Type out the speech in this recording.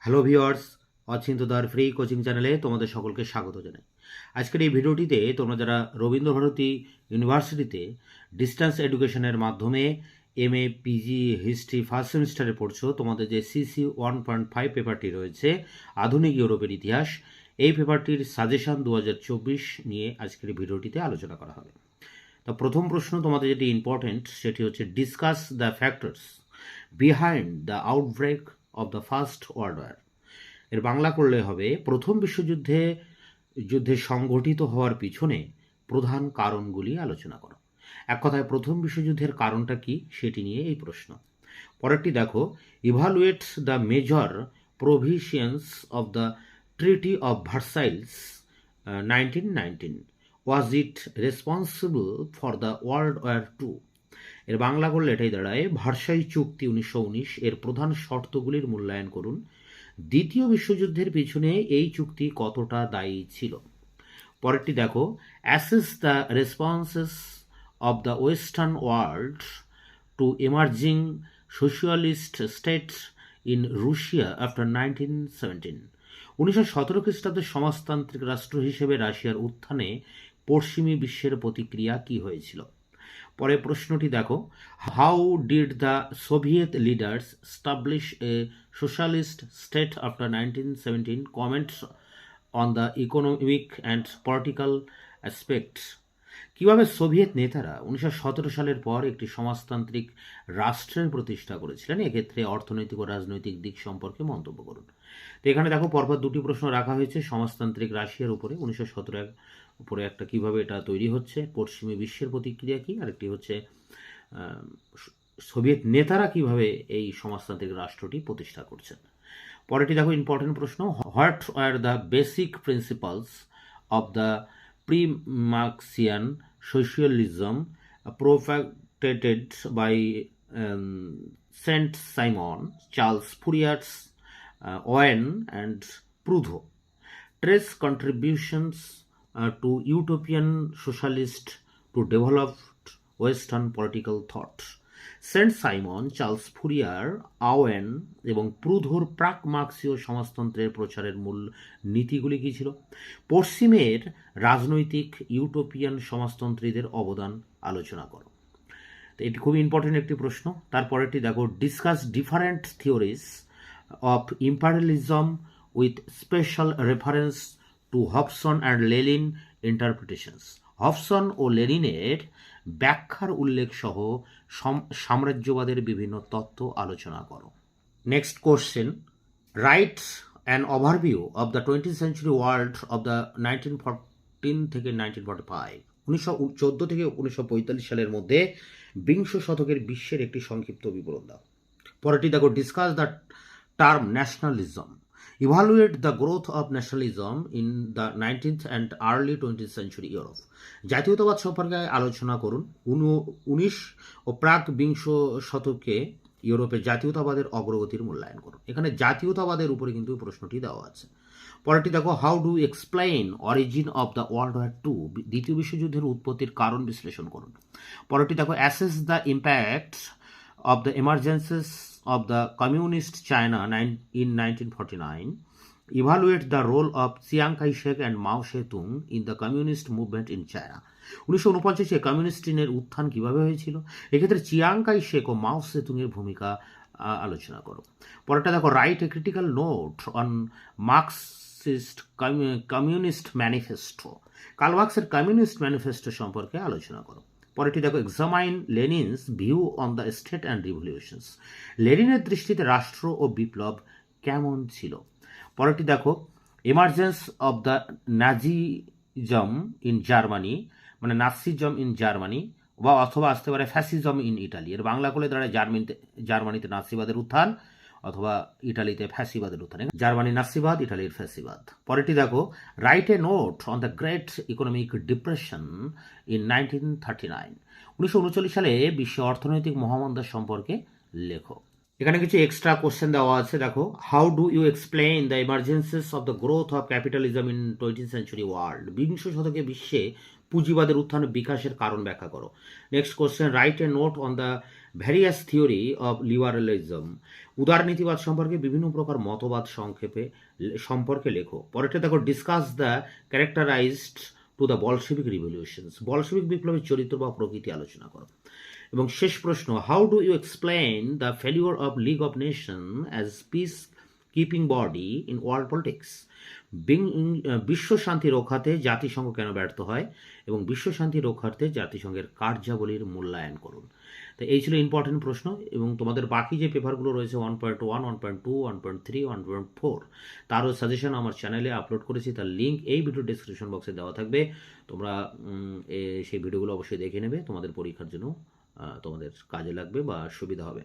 Hello viewers, অচিন্তদার free coaching চ্যানেলে তোমাদের সকলকে স্বাগত জানাই। আজকের এই ভিডিওটিতে তোমরা যারা রবীন্দ্রভারতী ইউনিভার্সিটিতে ডিস্টেন্স এডুকেশনের মাধ্যমে MA PG হিস্ট্রি ফার্স্ট সেমিস্টারে পড়ছো, তোমাদের যে CC 1.5 পেপারটি রয়েছে আধুনিক ইউরোপের ইতিহাস, এই পেপারটির সাজেশন 2024 নিয়ে আজকের ভিডিওটিতে আলোচনা করা হবে। তো প্রথম প্রশ্ন তোমাদের যেটি ইম্পর্টেন্ট সেটি হচ্ছে discuss the factors behind the outbreak of the first world war. এর বাংলা করলে হবে প্রথম যুদ্ধে সংঘটিত হওয়ার পিছনে প্রধান কারণগুলি আলোচনা করো। এক কথায় প্রথম বিশ্বযুদ্ধের কারণটা কি সেটি নিয়ে এই প্রশ্ন। পরেরটি দেখো, evaluate the major provisions of the treaty of Versailles 1919, was it responsible for the world war two. এর বাংলা করলে এটাই দাঁড়ায় ভার্সাই চুক্তি 1919 এর প্রধান শর্তগুলির মূল্যায়ন করুন। দ্বিতীয় বিশ্বযুদ্ধের পিছনে এই চুক্তি কতটা দায়ী ছিল। পরেরটি দেখো, assess the responses of the western world to emerging socialist state in Russia after 1917। 1917 খ্রিস্টাব্দে সমাজতান্ত্রিক রাষ্ট্র হিসেবে রাশিয়ার উত্থানে পশ্চিমী বিশ্বের প্রতিক্রিয়া কি হয়েছিল। পরে প্রশ্নটি দেখো, how did the Soviet leaders establish A socialist state after 1917, comments on the economic and political aspect. কীভাবে সোভিয়েত নেতারা 1917 সালের পর একটি সমাজতান্ত্রিক রাষ্ট্রের প্রতিষ্ঠা করেছিলেন, এক্ষেত্রে অর্থনৈতিক ও রাজনৈতিক দিক সম্পর্কে মন্তব্য করুন। তো এখানে দেখো পরপর দুটি প্রশ্ন রাখা হয়েছে সমাজতান্ত্রিক রাশিয়ার উপরে 1917 উপরে, একটা কিভাবে এটা তৈরি হচ্ছে, পশ্চিমী বিশ্বের প্রতিক্রিয়া কি, আরেকটি হচ্ছে সোভিয়েত নেতারা কিভাবে এই সমাজতান্ত্রিক রাষ্ট্রটি প্রতিষ্ঠা করছেন। পরেরটি দেখো ইম্পর্টেন্ট প্রশ্ন, what are the basic principles of the pre-Marxian socialism propagated by Saint Simon, Charles Fourier, Owen and Proudhon, trace contributions to utopian socialist to developed Western political thought. Saint Simon, Charles Fourier, Owen এবং প্রুধোর প্রাক মার্ক্সীয় সমাজতন্ত্রের প্রচারের মূল নীতিগুলি কী ছিল। পশ্চিমের রাজনৈতিক utopian সমাজতন্ত্রীদের অবদান আলোচনা করো। তো এটি খুব ইম্পর্টেন্ট একটি প্রশ্ন। তারপরেটি দেখো, discuss different theories of imperialism with special reference to Hobson and Lenin interpretations. Hobson ও লেনিনের ব্যাখ্যার উল্লেখ সহ সাম্রাজ্যবাদের বিভিন্ন তত্ত্ব আলোচনা করো। Next question, write an overview of the 20th century world of the 1914 থেকে 1945। 1914 থেকে 1945 সালের মধ্যে বিংশ শতকের বিশ্বের একটি সংক্ষিপ্ত বিবরণ দাও। পরেরটি দেখো, discuss the term nationalism, evaluate the growth of nationalism in the 19th and early 20th century Europe. জাতীয়তাবাদ সম্পর্কে আলোচনা করুন। 19 ও প্রাক বিংশ শতকে ইউরোপে জাতীয়তাবাদের অগ্রগতির মূল্যায়ন করুন। এখানে জাতীয়তাবাদের উপরে কিন্তু প্রশ্নটি দেওয়া আছে। পরেরটি দেখো, how do explain origin of the world war two, দ্বিতীয় বিশ্বযুদ্ধের উৎপত্তির কারণ বিশ্লেষণ করুন। পরেরটি দেখো, assess the impact of the emergencies of the communist China in 1949, evaluate the role of Chiang Kai-shek and Mao Zedong in the communist movement in China. 1949-এ communist চীনের উত্থান কিভাবে হয়েছিল, এক্ষেত্রে চিয়াং কাই শেক ও মাও সেতুং এর ভূমিকা আলোচনা করো। পরেরটা দেখো, write a critical note on Marxist communist manifesto, Karl মার্কসের কমিউনিস্ট ম্যানিফেস্টো সম্পর্কে আলোচনা করো। পরেরটি দেখো, examine Lenin's view on the state and revolutions, লেনিনের দৃষ্টিতে রাষ্ট্র ও বিপ্লব কেমন ছিল। পরেরটি দেখো, emergence of the Nazism in Germany, মানে নাসিজম ইন জার্মানি, বা অথবা আসতে পারে ফ্যাসিজম ইন ইটালি। এর বাংলা করলে দাঁড়ায় জার্মানিতে নাসিবাদের উত্থান অথবা ইটালিতে ফ্যাসিবাদের উত্থান। জার্মানি নাসিবাদ, ইটালির ফ্যাসিবাদ। পরেরটি দেখো, write a note on the great economic depression in 1939। 1939 সালে বিশ্ব অর্থনৈতিক মহামন্দা সম্পর্কে লেখো। এখানে কিছু এক্সট্রা কোশ্চেন দেওয়া আছে। দেখো, how do you explain the emergencies of the growth of capitalism in 20th century world, বিংশ শতকে বিশ্বে পুঁজিবাদের উত্থান বিকাশের কারণ ব্যাখ্যা করো। Next question, write a note on the various theory of liberalism, উদারনীতিবাদ সম্পর্কে বিভিন্ন প্রকার মতবাদ সম্পর্কে লেখো। পরেরটা দেখো, discuss the characterized to the Bolshevik revolutions, Bolshevik বিপ্লবের চরিত্র বা প্রকৃতি আলোচনা করো। এবং শেষ প্রশ্ন, how do you explain the failure of league of nation as peace keeping body in world politics, বিশ্ব শান্তি রক্ষাতে জাতিসংঘ কেন ব্যর্থ হয় এবং বিশ্ব শান্তি রক্ষার্থে জাতিসংঘের কার্যাবলীর মূল্যায়ন করুন। তো এই ছিল ইম্পর্টেন্ট প্রশ্ন, এবং তোমাদের বাকি যে পেপারগুলো রয়েছে 1.1, 1.2, 1.3, 1.4, তারও সাজেশন আমার চ্যানেলে আপলোড করেছি, তার লিঙ্ক এই ভিডিও ডিসক্রিপশন বক্সে দেওয়া থাকবে। তোমরা সেই ভিডিওগুলো অবশ্যই দেখে নেবে, তোমাদের পরীক্ষার জন্য তোমাদের কাজে লাগবে বা সুবিধা হবে।